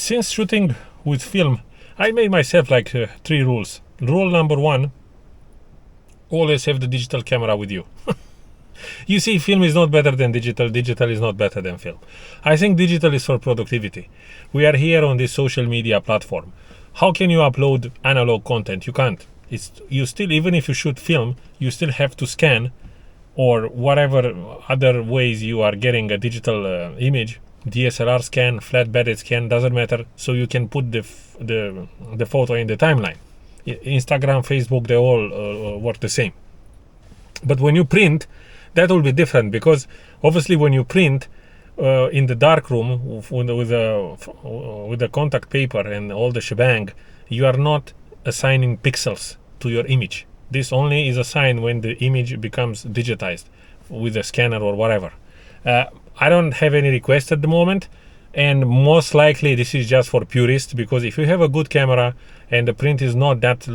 since shooting with film, I made myself like 3 rules. Rule number 1, always have the digital camera with you. You see, film is not better than digital, digital is not better than film. I think digital is for productivity. We are here on this social media platform. How can you upload analog content? You can't. You still, even if you shoot film, you still have to scan, or whatever other ways you are getting a digital image, DSLR scan, flat-bedded scan, doesn't matter, so you can put the photo in the timeline. Instagram, Facebook, they all work the same. But when you print, that will be different, because obviously when you print in the darkroom with the contact paper and all the shebang, you are not assigning pixels to your image. This only is assigned when the image becomes digitized with a scanner or whatever. I don't have any requests at the moment, and most likely this is just for purists, because if you have a good camera and the print is not that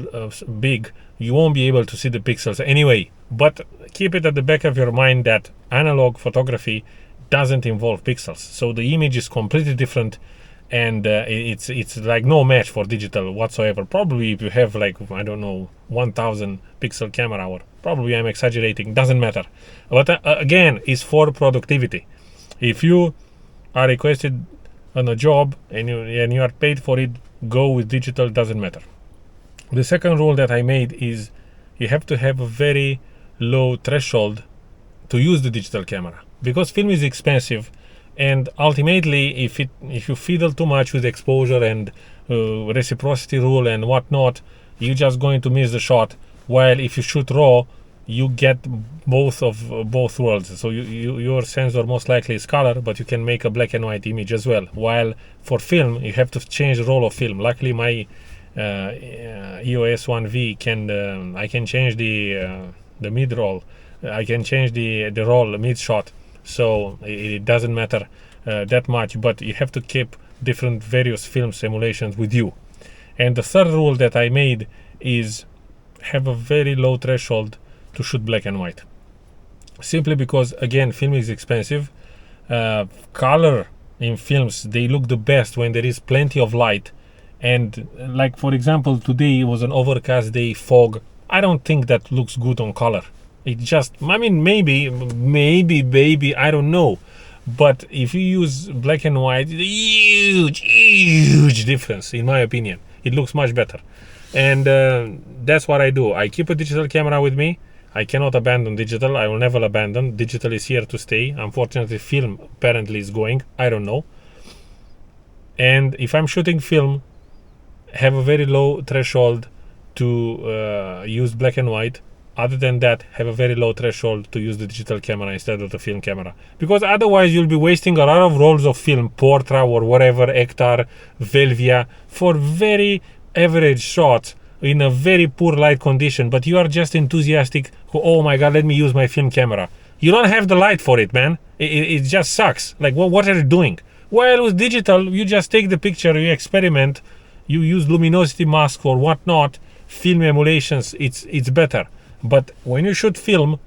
big, you won't be able to see the pixels anyway. But keep it at the back of your mind that analog photography doesn't involve pixels, so the image is completely different, and it's like no match for digital whatsoever. Probably if you have like, I don't know, 1000 pixel camera, or probably I'm exaggerating, doesn't matter. But again, it's for productivity. If you are requested on a job and you are paid for it, go with digital, doesn't matter. The second rule that I made is you have to have a very low threshold to use the digital camera, because film is expensive, and ultimately if you fiddle too much with exposure and reciprocity rule and whatnot, you're just going to miss the shot. While if you shoot raw, you get both worlds. So your sensor most likely is color, but you can make a black and white image as well. While for film, you have to change the roll of film. Luckily, my EOS 1V I can change the mid roll. I can change the roll mid shot, so it doesn't matter that much. But you have to keep different various film simulations with you. And the third rule that I made is have a very low threshold to shoot black and white, simply because, again, film is expensive. Color in films, they look the best when there is plenty of light, and like for example today it was an overcast day, fog. I don't think that looks good on color. It just, I mean, maybe I don't know, but if you use black and white, huge difference in my opinion. It looks much better, and that's what I do. I keep a digital camera with me. I cannot abandon digital. I will never abandon. Digital is here to stay. Unfortunately, film apparently is going. I don't know. And if I'm shooting film, have a very low threshold to use black and white. Other than that, have a very low threshold to use the digital camera instead of the film camera. Because otherwise you'll be wasting a lot of rolls of film, Portra or whatever, Ektar, Velvia, for very average shots in a very poor light condition, but you are just enthusiastic. Oh my god, let me use my film camera. You don't have the light for it, man. It just sucks. Like, what are you doing? While with digital, you just take the picture, you experiment, you use luminosity mask or whatnot, film emulations, it's better. But when you shoot film,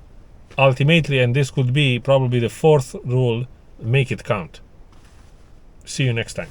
ultimately, and this could be probably the fourth rule, make it count. See you next time.